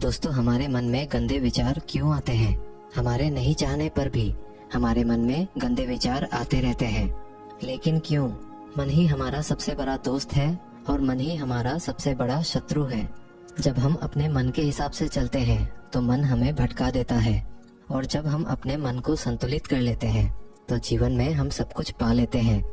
दोस्तों, हमारे मन में गंदे विचार क्यों आते हैं? हमारे नहीं चाहने पर भी हमारे मन में गंदे विचार आते रहते हैं। लेकिन क्यों? मन ही हमारा सबसे बड़ा दोस्त है और मन ही हमारा सबसे बड़ा शत्रु है। जब हम अपने मन के हिसाब से चलते हैं तो मन हमें भटका देता है, और जब हम अपने मन को संतुलित कर लेते हैं तो जीवन में हम सब कुछ पा लेते हैं।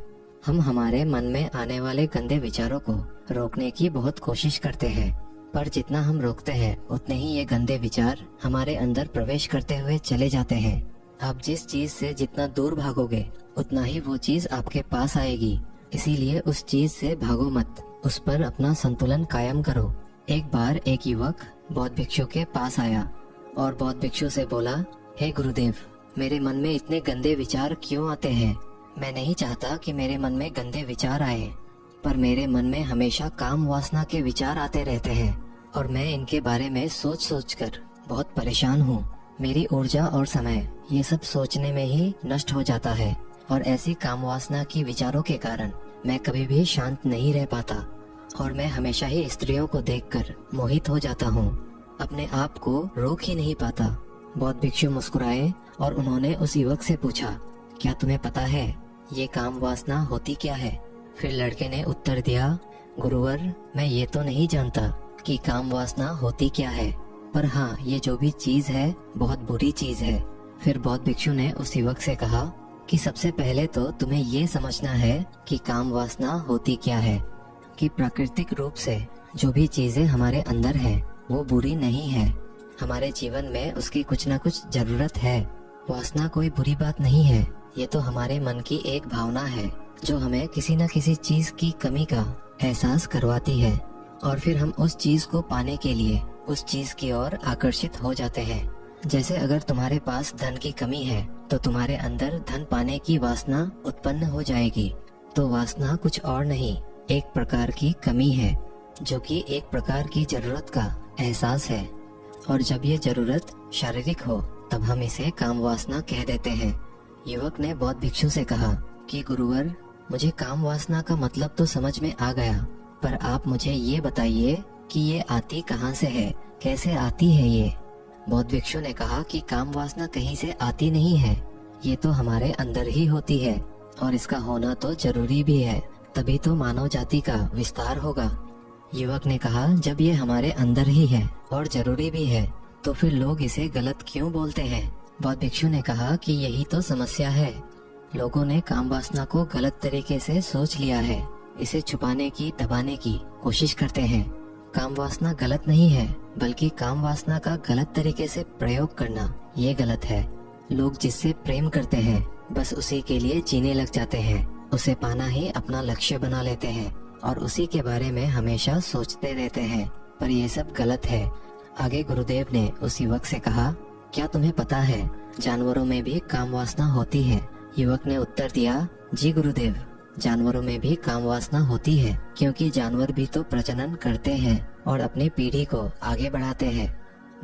हम हमारे मन में आने वाले गंदे विचारों को रोकने की बहुत कोशिश करते हैं, पर जितना हम रोकते हैं उतने ही ये गंदे विचार हमारे अंदर प्रवेश करते हुए चले जाते हैं। आप जिस चीज से जितना दूर भागोगे उतना ही वो चीज आपके पास आएगी। इसीलिए उस चीज से भागो मत, उस पर अपना संतुलन कायम करो। एक बार एक युवक बौद्ध भिक्षु के पास आया और बौद्ध भिक्षु से बोला, हे गुरुदेव, मेरे मन में इतने गंदे विचार क्यों आते हैं? मैं नहीं चाहता कि मेरे मन में गंदे विचार आए, पर मेरे मन में हमेशा काम वासना के विचार आते रहते हैं और मैं इनके बारे में सोच सोच कर बहुत परेशान हूँ। मेरी ऊर्जा और समय ये सब सोचने में ही नष्ट हो जाता है, और ऐसी काम वासना की विचारों के कारण मैं कभी भी शांत नहीं रह पाता और मैं हमेशा ही स्त्रियों को देखकर मोहित हो जाता हूँ, अपने आप को रोक ही नहीं पाता। बौद्ध भिक्षु मुस्कुराए और उन्होंने उस युवक से पूछा, क्या तुम्हें पता है ये काम वासना होती क्या है? फिर लड़के ने उत्तर दिया, गुरुवर, मैं ये तो नहीं जानता कि काम वासना होती क्या है, पर हाँ, ये जो भी चीज है बहुत बुरी चीज है। फिर बौद्ध भिक्षु ने उस युवक से कहा कि सबसे पहले तो तुम्हें ये समझना है कि काम वासना होती क्या है, कि प्राकृतिक रूप से जो भी चीजें हमारे अंदर है वो बुरी नहीं है। हमारे जीवन में उसकी कुछ न कुछ जरूरत है। वासना कोई बुरी बात नहीं है, ये तो हमारे मन की एक भावना है जो हमें किसी न किसी चीज की कमी का एहसास करवाती है, और फिर हम उस चीज को पाने के लिए उस चीज की ओर आकर्षित हो जाते हैं। जैसे अगर तुम्हारे पास धन की कमी है तो तुम्हारे अंदर धन पाने की वासना उत्पन्न हो जाएगी। तो वासना कुछ और नहीं, एक प्रकार की कमी है, जो कि एक प्रकार की जरूरत का एहसास है, और जब ये जरूरत शारीरिक हो तब हम इसे काम वासना कह देते हैं। युवक ने बौद्ध भिक्षु से कहा कि गुरुवर, मुझे काम वासना का मतलब तो समझ में आ गया, पर आप मुझे ये बताइए कि ये आती कहाँ से है, कैसे आती है ये? बौद्ध भिक्षु ने कहा कि काम वासना कहीं से आती नहीं है, ये तो हमारे अंदर ही होती है, और इसका होना तो जरूरी भी है, तभी तो मानव जाति का विस्तार होगा। युवक ने कहा, जब ये हमारे अंदर ही है और जरूरी भी है तो फिर लोग इसे गलत क्यों बोलते हैं? बौद्ध भिक्षु ने कहा कि यही तो समस्या है। लोगों ने काम वासना को गलत तरीके से सोच लिया है, इसे छुपाने की, दबाने की कोशिश करते हैं। काम वासना गलत नहीं है, बल्कि काम वासना का गलत तरीके से प्रयोग करना ये गलत है। लोग जिससे प्रेम करते हैं बस उसी के लिए जीने लग जाते हैं, उसे पाना ही अपना लक्ष्य बना लेते हैं और उसी के बारे में हमेशा सोचते रहते हैं, पर ये सब गलत है। आगे गुरुदेव ने उस युवक से कहा, क्या तुम्हें पता है जानवरों में भी काम वासना होती है? युवक ने उत्तर दिया, जी गुरुदेव, जानवरों में भी काम वासना होती है, क्योंकि जानवर भी तो प्रजनन करते हैं और अपनी पीढ़ी को आगे बढ़ाते हैं।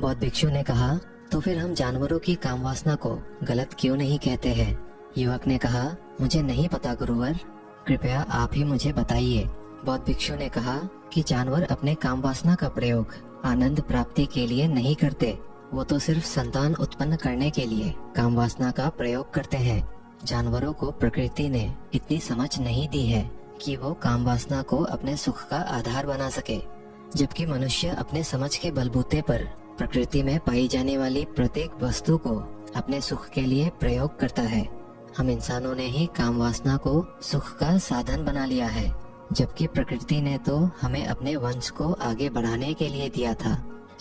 बौद्ध भिक्षु ने कहा, तो फिर हम जानवरों की काम वासना को गलत क्यों नहीं कहते हैं? युवक ने कहा, मुझे नहीं पता गुरुवर, कृपया आप ही मुझे बताइए। बौद्ध भिक्षु ने कहा कि जानवर अपने काम वासना का प्रयोग आनंद प्राप्ति के लिए नहीं करते, वो तो सिर्फ संतान उत्पन्न करने के लिए काम वासना का प्रयोग करते हैं। जानवरों को प्रकृति ने इतनी समझ नहीं दी है कि वो काम वासना को अपने सुख का आधार बना सके, जबकि मनुष्य अपने समझ के बलबूते पर प्रकृति में पाई जाने वाली प्रत्येक वस्तु को अपने सुख के लिए प्रयोग करता है। हम इंसानों ने ही काम वासना को सुख का साधन बना लिया है, जबकि प्रकृति ने तो हमें अपने वंश को आगे बढ़ाने के लिए दिया था,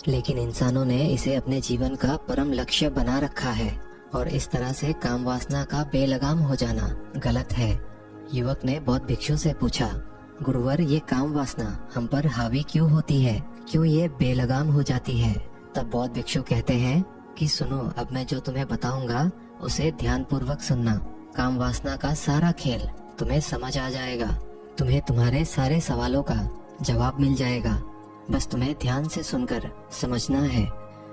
लेकिन इंसानों ने इसे अपने जीवन का परम लक्ष्य बना रखा है, और इस तरह से काम वासना का बेलगाम हो जाना गलत है। युवक ने बौद्ध भिक्षु से पूछा, गुरुवर, ये काम वासना हम पर हावी क्यों होती है, क्यों ये बेलगाम हो जाती है? तब बौद्ध भिक्षु कहते हैं कि सुनो, अब मैं जो तुम्हें बताऊंगा उसे ध्यान पूर्वक सुनना। काम वासना का सारा खेल तुम्हें समझ आ जाएगा, तुम्हें तुम्हारे सारे सवालों का जवाब मिल जाएगा, बस तुम्हें ध्यान से सुनकर समझना है।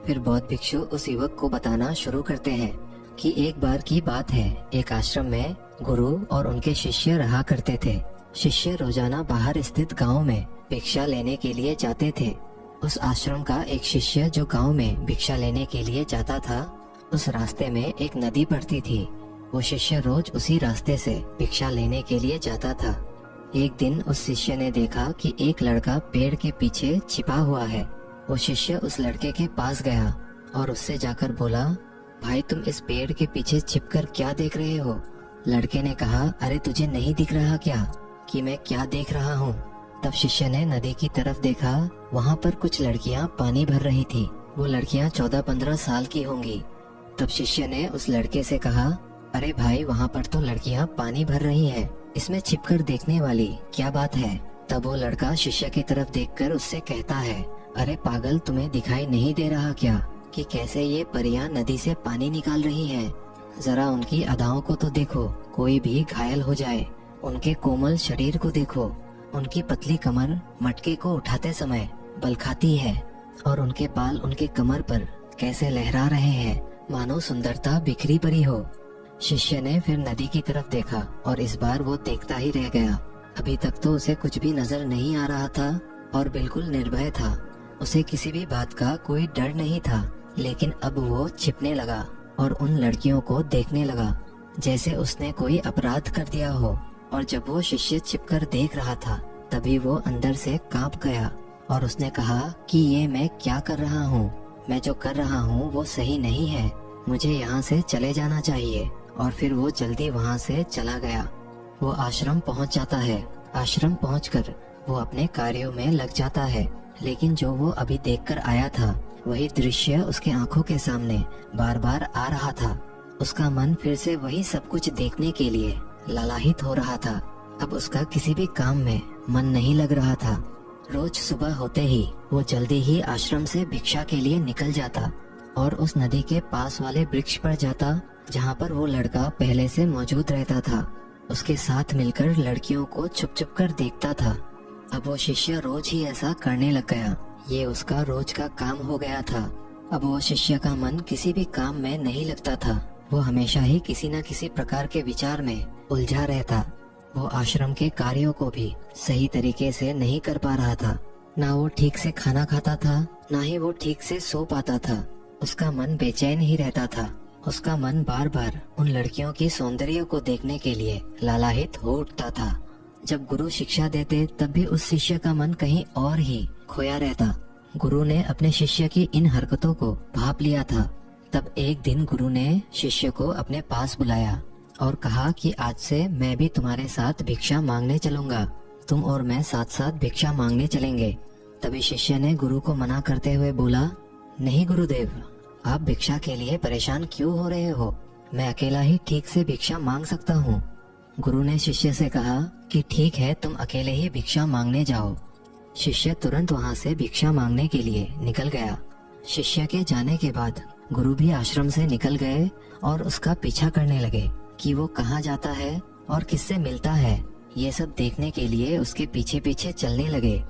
फिर बौद्ध भिक्षु उस युवक को बताना शुरू करते हैं कि एक बार की बात है, एक आश्रम में गुरु और उनके शिष्य रहा करते थे। शिष्य रोजाना बाहर स्थित गांव में भिक्षा लेने के लिए जाते थे। उस आश्रम का एक शिष्य जो गांव में भिक्षा लेने के लिए जाता था, उस रास्ते में एक नदी पड़ती थी। वो शिष्य रोज उसी रास्ते से भिक्षा लेने के लिए जाता था। एक दिन उस शिष्य ने देखा कि एक लड़का पेड़ के पीछे छिपा हुआ है। वो शिष्य उस लड़के के पास गया और उससे जाकर बोला, भाई तुम इस पेड़ के पीछे छिपकर क्या देख रहे हो? लड़के ने कहा, अरे तुझे नहीं दिख रहा क्या कि मैं क्या देख रहा हूँ? तब शिष्य ने नदी की तरफ देखा। वहाँ पर कुछ लड़कियाँ पानी भर रही थी। वो लड़कियाँ 14-15 साल की होंगी। तब शिष्य ने उस लड़के से कहा, अरे भाई वहाँ पर तो लड़कियाँ पानी भर रही हैं, इसमें छिपकर देखने वाली क्या बात है? तब वो लड़का शिष्य की तरफ देखकर उससे कहता है, अरे पागल, तुम्हें दिखाई नहीं दे रहा क्या कि कैसे ये परियां नदी से पानी निकाल रही हैं? जरा उनकी अदाओं को तो देखो, कोई भी घायल हो जाए। उनके कोमल शरीर को देखो, उनकी पतली कमर मटके को उठाते समय बल खाती है और उनके बाल उनके कमर पर कैसे लहरा रहे हैं, मानो सुंदरता बिखरी पड़ी हो। शिष्य ने फिर नदी की तरफ देखा और इस बार वो देखता ही रह गया। अभी तक तो उसे कुछ भी नजर नहीं आ रहा था और बिल्कुल निर्भय था। उसे किसी भी बात का कोई डर नहीं था, लेकिन अब वो छिपने लगा और उन लड़कियों को देखने लगा जैसे उसने कोई अपराध कर दिया हो। और जब वो शिष्य छिपकर देख रहा था, तभी वो अंदर से कांप गया और उसने कहा कि ये मैं क्या कर रहा हूँ? मैं जो कर रहा हूँ वो सही नहीं है, मुझे यहाँ से चले जाना चाहिए। और फिर वो जल्दी वहाँ से चला गया। वो आश्रम पहुँच जाता है। आश्रम पहुँचकर वो अपने कार्यों में लग जाता है, लेकिन जो वो अभी देखकर आया था वही दृश्य उसके आंखों के सामने बार बार आ रहा था। उसका मन फिर से वही सब कुछ देखने के लिए लालायित हो रहा था। अब उसका किसी भी काम में मन नहीं लग रहा था। रोज सुबह होते ही वो जल्दी ही आश्रम से भिक्षा के लिए निकल जाता और उस नदी के पास वाले वृक्ष पर जाता जहाँ पर वो लड़का पहले से मौजूद रहता था। उसके साथ मिलकर लड़कियों को छुप छुप कर देखता था। अब वो शिष्य रोज ही ऐसा करने लग गया। ये उसका रोज का काम हो गया था। अब वो शिष्य का मन किसी भी काम में नहीं लगता था। वो हमेशा ही किसी न किसी प्रकार के विचार में उलझा रहता। वो आश्रम के कार्यों को भी सही तरीके से नहीं कर पा रहा था। ना वो ठीक से खाना खाता था, ना ही वो ठीक से सो पाता था। उसका मन बेचैन ही रहता था। उसका मन बार बार उन लड़कियों की सौंदर्य को देखने के लिए लालायित हो उठता था। जब गुरु शिक्षा देते तब भी उस शिष्य का मन कहीं और ही खोया रहता। गुरु ने अपने शिष्य की इन हरकतों को भांप लिया था। तब एक दिन गुरु ने शिष्य को अपने पास बुलाया और कहा कि आज से मैं भी तुम्हारे साथ भिक्षा मांगने चलूंगा। तुम और मैं साथ साथ भिक्षा मांगने चलेंगे। तभी शिष्य ने गुरु को मना करते हुए बोला, नहीं गुरुदेव, आप भिक्षा के लिए परेशान क्यों हो रहे हो? मैं अकेला ही ठीक से भिक्षा मांग सकता हूँ। गुरु ने शिष्य से कहा कि ठीक है, तुम अकेले ही भिक्षा मांगने जाओ। शिष्य तुरंत वहाँ से भिक्षा मांगने के लिए निकल गया। शिष्य के जाने के बाद गुरु भी आश्रम से निकल गए और उसका पीछा करने लगे कि वो कहाँ जाता है और किससे मिलता है। ये सब देखने के लिए उसके पीछे पीछे चलने लगे।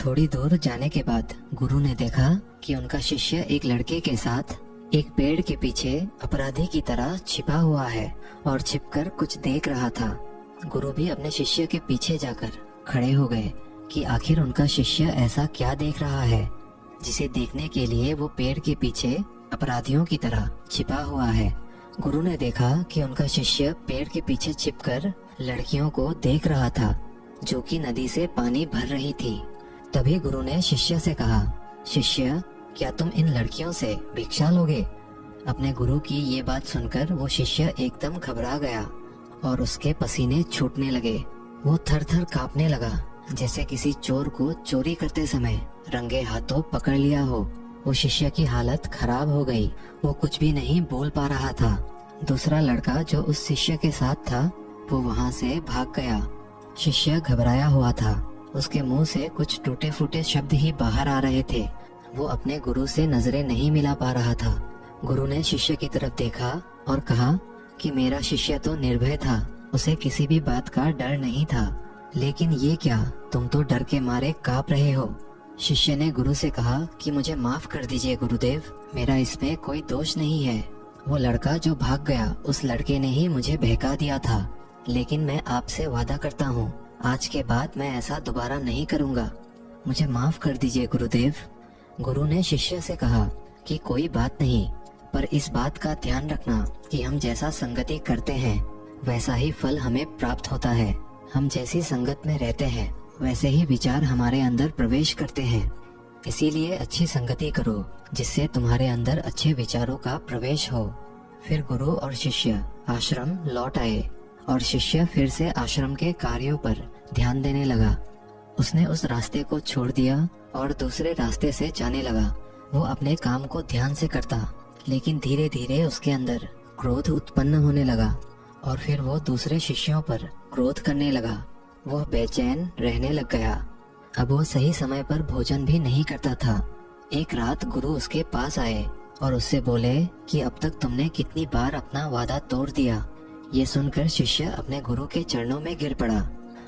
थोड़ी दूर जाने के बाद गुरु ने देखा कि उनका शिष्य एक लड़के के साथ एक पेड़ के पीछे अपराधी की तरह छिपा हुआ है और छिपकर कुछ देख रहा था। गुरु भी अपने शिष्य के पीछे जाकर खड़े हो गए कि आखिर उनका शिष्य ऐसा क्या देख रहा है जिसे देखने के लिए वो पेड़ के पीछे अपराधियों की तरह छिपा हुआ है। गुरु ने देखा कि उनका शिष्य पेड़ के पीछे छिपकर लड़कियों को देख रहा था जो कि नदी से पानी भर रही थी। तभी गुरु ने शिष्य से कहा, शिष्य, क्या तुम इन लड़कियों से भिक्षा लोगे? अपने गुरु की ये बात सुनकर वो शिष्य एकदम घबरा गया और उसके पसीने छूटने लगे। वो थर थर कांपने लगा, जैसे किसी चोर को चोरी करते समय रंगे हाथों पकड़ लिया हो। वो शिष्य की हालत खराब हो गई। वो कुछ भी नहीं बोल पा रहा था। दूसरा लड़का जो उस शिष्य के साथ था वो वहाँ से भाग गया। शिष्य घबराया हुआ था। उसके मुंह से कुछ टूटे फूटे शब्द ही बाहर आ रहे थे। वो अपने गुरु से नजरें नहीं मिला पा रहा था। गुरु ने शिष्य की तरफ देखा और कहा कि मेरा शिष्य तो निर्भय था, उसे किसी भी बात का डर नहीं था, लेकिन ये क्या, तुम तो डर के मारे कांप रहे हो। शिष्य ने गुरु से कहा कि मुझे माफ कर दीजिए गुरुदेव, मेरा इसमें कोई दोष नहीं है। वो लड़का जो भाग गया उस लड़के ने ही मुझे बहका दिया था, लेकिन मैं आपसे वादा करता हूँ आज के बाद मैं ऐसा दोबारा नहीं करूँगा। मुझे माफ कर दीजिए गुरुदेव। गुरु ने शिष्य से कहा कि कोई बात नहीं, पर इस बात का ध्यान रखना कि हम जैसा संगति करते हैं वैसा ही फल हमें प्राप्त होता है। हम जैसी संगत में रहते हैं वैसे ही विचार हमारे अंदर प्रवेश करते हैं। इसीलिए अच्छी संगति करो जिससे तुम्हारे अंदर अच्छे विचारों का प्रवेश हो। फिर गुरु और शिष्य आश्रम लौट आए और शिष्य फिर से आश्रम के कार्यों पर ध्यान देने लगा। उसने उस रास्ते को छोड़ दिया और दूसरे रास्ते से जाने लगा। वो अपने काम को ध्यान से करता, लेकिन धीरे धीरे उसके अंदर क्रोध उत्पन्न होने लगा और फिर वो दूसरे शिष्यों पर क्रोध करने लगा। वह बेचैन रहने लग गया। अब वो सही समय पर भोजन भी नहीं करता था। एक रात गुरु उसके पास आए और उससे बोले कि अब तक तुमने कितनी बार अपना वादा तोड़ दिया। ये सुनकर शिष्य अपने गुरु के चरणों में गिर पड़ा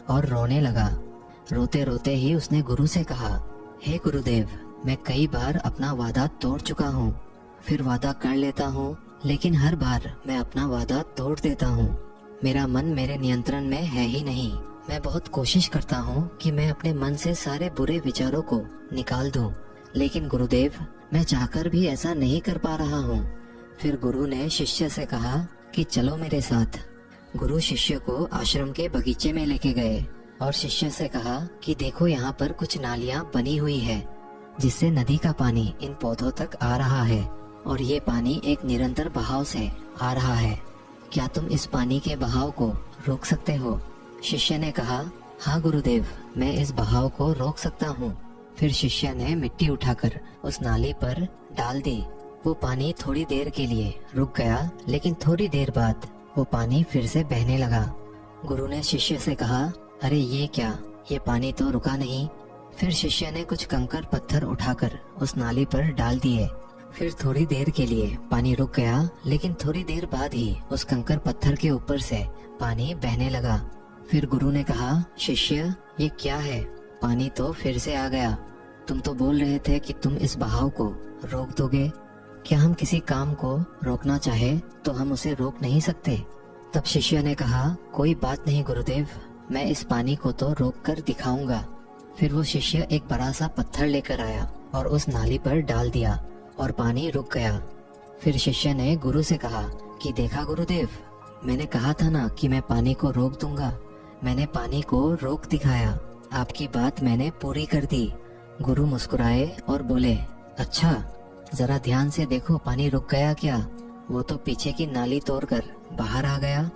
और रोने लगा। रोते रोते ही उसने गुरु से कहा, हे गुरुदेव, मैं कई बार अपना वादा तोड़ चुका हूँ, फिर वादा कर लेता हूँ, लेकिन हर बार मैं अपना वादा तोड़ देता हूँ। मेरा मन मेरे नियंत्रण में है ही नहीं। मैं बहुत कोशिश करता हूँ कि मैं अपने मन से सारे बुरे विचारों को निकाल दूं, लेकिन गुरुदेव, मैं चाहकर भी ऐसा नहीं कर पा रहा हूँ। फिर गुरु ने शिष्य से कहा कि चलो मेरे साथ। गुरु शिष्य को आश्रम के बगीचे में लेके गए और शिष्य से कहा कि देखो यहाँ पर कुछ नालियाँ बनी हुई है जिससे नदी का पानी इन पौधों तक आ रहा है और ये पानी एक निरंतर बहाव से आ रहा है। क्या तुम इस पानी के बहाव को रोक सकते हो? शिष्य ने कहा, हाँ गुरुदेव, मैं इस बहाव को रोक सकता हूँ। फिर शिष्य ने मिट्टी उठाकर उस नाली पर डाल दी। वो पानी थोड़ी देर के लिए रुक गया, लेकिन थोड़ी देर बाद वो पानी फिर से बहने लगा। गुरु ने शिष्य से कहा, अरे ये क्या, ये पानी तो रुका नहीं। फिर शिष्य ने कुछ कंकर पत्थर उठाकर उस नाली पर डाल दिए। फिर थोड़ी देर के लिए पानी रुक गया, लेकिन थोड़ी देर बाद ही उस कंकर पत्थर के ऊपर से पानी बहने लगा। फिर गुरु ने कहा, शिष्य, ये क्या है? पानी तो फिर से आ गया। तुम तो बोल रहे थे कि तुम इस बहाव को रोक दोगे। क्या हम किसी काम को रोकना चाहे तो हम उसे रोक नहीं सकते? तब शिष्य ने कहा, कोई बात नहीं गुरुदेव, मैं इस पानी को तो रोक कर दिखाऊंगा। फिर वो शिष्य एक बड़ा सा पत्थर लेकर आया और उस नाली पर डाल दिया और पानी रुक गया। फिर शिष्य ने गुरु से कहा कि देखा गुरुदेव, मैंने कहा था ना कि मैं पानी को रोक दूंगा। मैंने पानी को रोक दिखाया। आपकी बात मैंने पूरी कर दी। गुरु मुस्कुराए और बोले, अच्छा, जरा ध्यान से देखो पानी रुक गया क्या? वो तो पीछे की नाली तोड़कर बाहर आ गया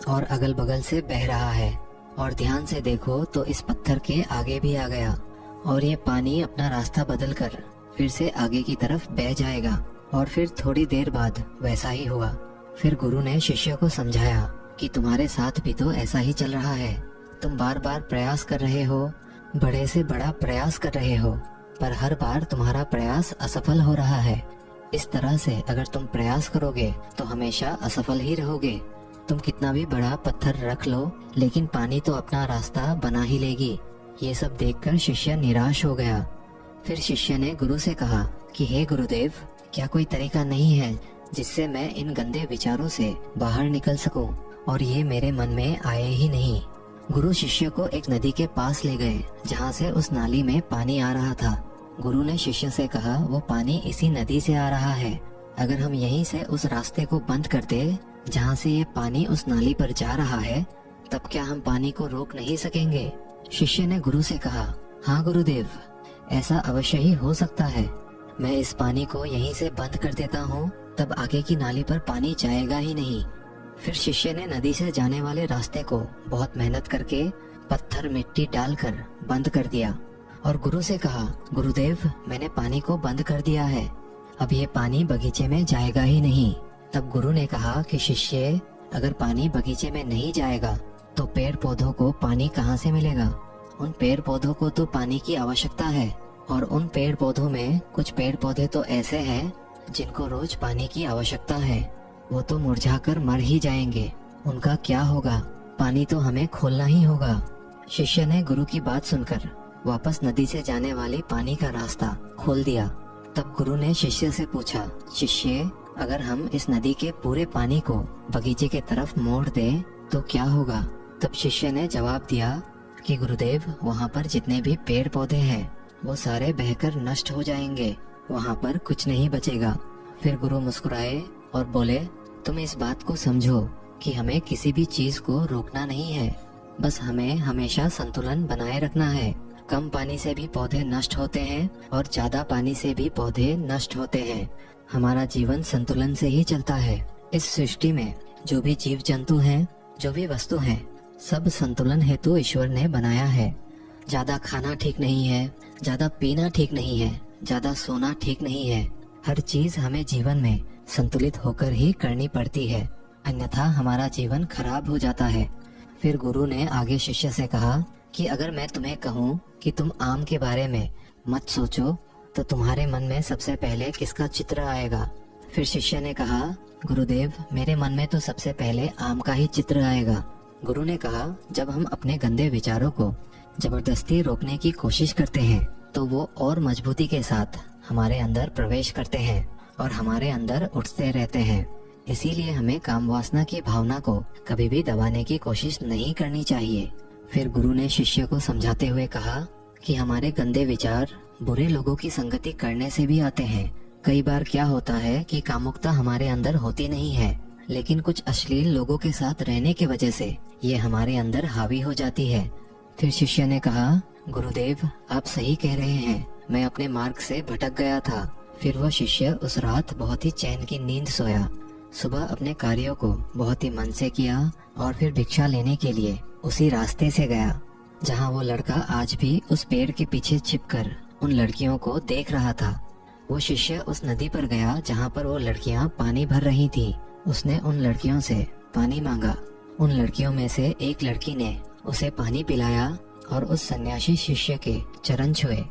और अगल बगल से बह रहा है। और ध्यान से देखो तो इस पत्थर के आगे भी आ गया और ये पानी अपना रास्ता बदलकर फिर से आगे की तरफ बह जाएगा। और फिर थोड़ी देर बाद वैसा ही हुआ। फिर गुरु ने शिष्य को समझाया कि तुम्हारे साथ भी तो ऐसा ही चल रहा है। तुम बार बार प्रयास कर रहे हो, बड़े से बड़ा प्रयास कर रहे हो, पर हर बार तुम्हारा प्रयास असफल हो रहा है। इस तरह से अगर तुम प्रयास करोगे तो हमेशा असफल ही रहोगे। तुम कितना भी बड़ा पत्थर रख लो, लेकिन पानी तो अपना रास्ता बना ही लेगी। ये सब देखकर शिष्य निराश हो गया। फिर शिष्य ने गुरु से कहा कि हे गुरुदेव, क्या कोई तरीका नहीं है जिससे मैं इन गंदे विचारों से बाहर निकल सकूं और ये मेरे मन में आए ही नहीं। गुरु शिष्य को एक नदी के पास ले गए जहाँ से उस नाली में पानी आ रहा था। गुरु ने शिष्य से कहा, वो पानी इसी नदी से आ रहा है। अगर हम यहीं से उस रास्ते को बंद कर दे जहाँ से ये पानी उस नाली पर जा रहा है, तब क्या हम पानी को रोक नहीं सकेंगे? शिष्य ने गुरु से कहा, हाँ गुरुदेव, ऐसा अवश्य ही हो सकता है। मैं इस पानी को यहीं से बंद कर देता हूँ, तब आगे की नाली पर पानी जाएगा ही नहीं। फिर शिष्य ने नदी से जाने वाले रास्ते को बहुत मेहनत करके पत्थर मिट्टी डालकर बंद कर दिया और गुरु से कहा, गुरुदेव, मैंने पानी को बंद कर दिया है, अब ये पानी बगीचे में जाएगा ही नहीं। तब गुरु ने कहा कि शिष्य, अगर पानी बगीचे में नहीं जाएगा तो पेड़ पौधों को पानी कहाँ से मिलेगा? उन पेड़ पौधों को तो पानी की आवश्यकता है और उन पेड़ पौधों में कुछ पेड़ पौधे तो ऐसे हैं जिनको रोज पानी की आवश्यकता है। वो तो मुरझाकर मर ही जाएंगे, उनका क्या होगा? पानी तो हमें खोलना ही होगा। शिष्य ने गुरु की बात सुनकर वापस नदी से जाने वाले पानी का रास्ता खोल दिया। तब गुरु ने शिष्य से पूछा, शिष्य, अगर हम इस नदी के पूरे पानी को बगीचे के तरफ मोड़ दें तो क्या होगा? तब शिष्य ने जवाब दिया कि गुरुदेव, वहाँ पर जितने भी पेड़ पौधे हैं वो सारे बहकर नष्ट हो जाएंगे वहाँ पर कुछ नहीं बचेगा। फिर गुरु मुस्कुराए और बोले, तुम इस बात को समझो कि हमें किसी भी चीज को रोकना नहीं है, बस हमें हमेशा संतुलन बनाए रखना है। कम पानी से भी पौधे नष्ट होते हैं और ज्यादा पानी से भी पौधे नष्ट होते हैं। हमारा जीवन संतुलन से ही चलता है। इस सृष्टि में जो भी जीव जंतु हैं, जो भी वस्तु हैं, सब संतुलन हेतु ईश्वर ने बनाया है। ज्यादा खाना ठीक नहीं है, ज्यादा पीना ठीक नहीं है, ज्यादा सोना ठीक नहीं है। हर चीज हमें जीवन में संतुलित होकर ही करनी पड़ती है, अन्यथा हमारा जीवन खराब हो जाता है। फिर गुरु ने आगे शिष्य से कहा कि अगर मैं तुम्हें कहूँ कि तुम आम के बारे में मत सोचो, तो तुम्हारे मन में सबसे पहले किसका चित्र आएगा? फिर शिष्य ने कहा, गुरुदेव, मेरे मन में तो सबसे पहले आम का ही चित्र आएगा। गुरु ने कहा, जब हम अपने गंदे विचारों को जबरदस्ती रोकने की कोशिश करते हैं तो वो और मजबूती के साथ हमारे अंदर प्रवेश करते हैं और हमारे अंदर उठते रहते हैं। इसीलिए हमें काम वासना की भावना को कभी भी दबाने की कोशिश नहीं करनी चाहिए। फिर गुरु ने शिष्य को समझाते हुए कहा कि हमारे गंदे विचार बुरे लोगों की संगति करने से भी आते हैं। कई बार क्या होता है कि कामुकता हमारे अंदर होती नहीं है, लेकिन कुछ अश्लील लोगों के साथ रहने की वजह से ये हमारे अंदर हावी हो जाती है। फिर शिष्य ने कहा, गुरुदेव, आप सही कह रहे हैं, मैं अपने मार्ग से भटक गया था। फिर वह शिष्य उस रात बहुत ही चैन की नींद सोया। सुबह अपने कार्यों को बहुत ही मन से किया और फिर भिक्षा लेने के लिए उसी रास्ते से गया जहाँ वो लड़का आज भी उस पेड़ के पीछे छिपकर उन लड़कियों को देख रहा था। वो शिष्य उस नदी पर गया जहाँ पर वो लड़कियाँ पानी भर रही थी। उसने उन लड़कियों से पानी मांगा। उन लड़कियों में से एक लड़की ने उसे पानी पिलाया और उस सन्यासी शिष्य के चरण छुए।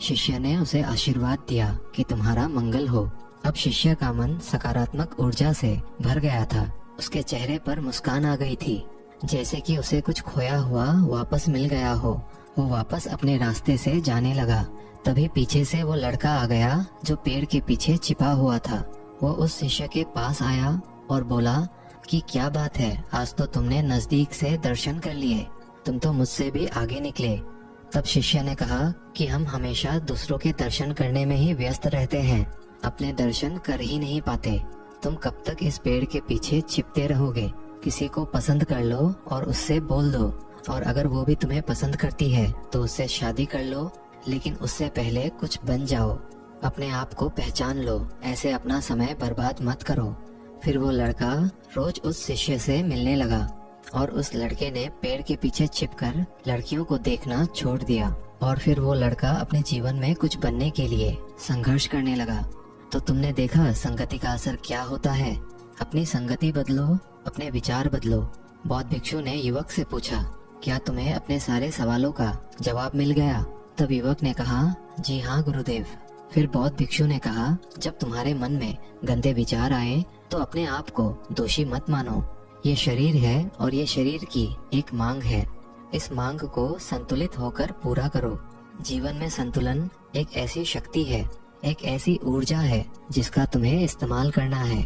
शिष्य ने उसे आशीर्वाद दिया कि तुम्हारा मंगल हो। अब शिष्य का मन सकारात्मक ऊर्जा से भर गया था। उसके चेहरे पर मुस्कान आ गई थी, जैसे कि उसे कुछ खोया हुआ वापस मिल गया हो। वो वापस अपने रास्ते से जाने लगा। तभी पीछे से वो लड़का आ गया जो पेड़ के पीछे छिपा हुआ था। वो उस शिष्य के पास आया और बोला कि क्या बात है, आज तो तुमने नजदीक से दर्शन कर लिए, तुम तो मुझसे भी आगे निकले। तब शिष्य ने कहा कि हम हमेशा दूसरों के दर्शन करने में ही व्यस्त रहते हैं, अपने दर्शन कर ही नहीं पाते। तुम कब तक इस पेड़ के पीछे छिपते रहोगे? किसी को पसंद कर लो और उससे बोल दो, और अगर वो भी तुम्हें पसंद करती है तो उससे शादी कर लो, लेकिन उससे पहले कुछ बन जाओ, अपने आप को पहचान लो, ऐसे अपना समय बर्बाद मत करो। फिर वो लड़का रोज उस शिष्य से मिलने लगा और उस लड़के ने पेड़ के पीछे छिपकर लड़कियों को देखना छोड़ दिया। और फिर वो लड़का अपने जीवन में कुछ बनने के लिए संघर्ष करने लगा। तो तुमने देखा संगति का असर क्या होता है। अपनी संगति बदलो, अपने विचार बदलो। बौद्ध भिक्षु ने युवक से पूछा, क्या तुम्हें अपने सारे सवालों का जवाब मिल गया? तब युवक ने कहा, जी हाँ गुरुदेव। फिर बौद्ध भिक्षु ने कहा, जब तुम्हारे मन में गंदे विचार आए तो अपने आप को दोषी मत मानो। ये शरीर है और ये शरीर की एक मांग है। इस मांग को संतुलित होकर पूरा करो। जीवन में संतुलन एक ऐसी शक्ति है, एक ऐसी ऊर्जा है जिसका तुम्हें इस्तेमाल करना है।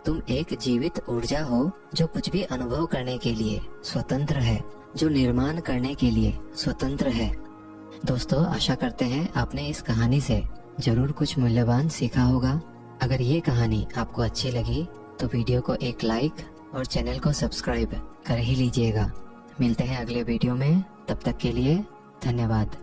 तुम एक जीवित ऊर्जा हो जो कुछ भी अनुभव करने के लिए स्वतंत्र है, जो निर्माण करने के लिए स्वतंत्र है। दोस्तों, आशा करते हैं आपने इस कहानी से जरूर कुछ मूल्यवान सीखा होगा। अगर ये कहानी आपको अच्छी लगी तो वीडियो को एक लाइक और चैनल को सब्सक्राइब कर ही लीजिएगा। मिलते हैं अगले वीडियो में, तब तक के लिए धन्यवाद।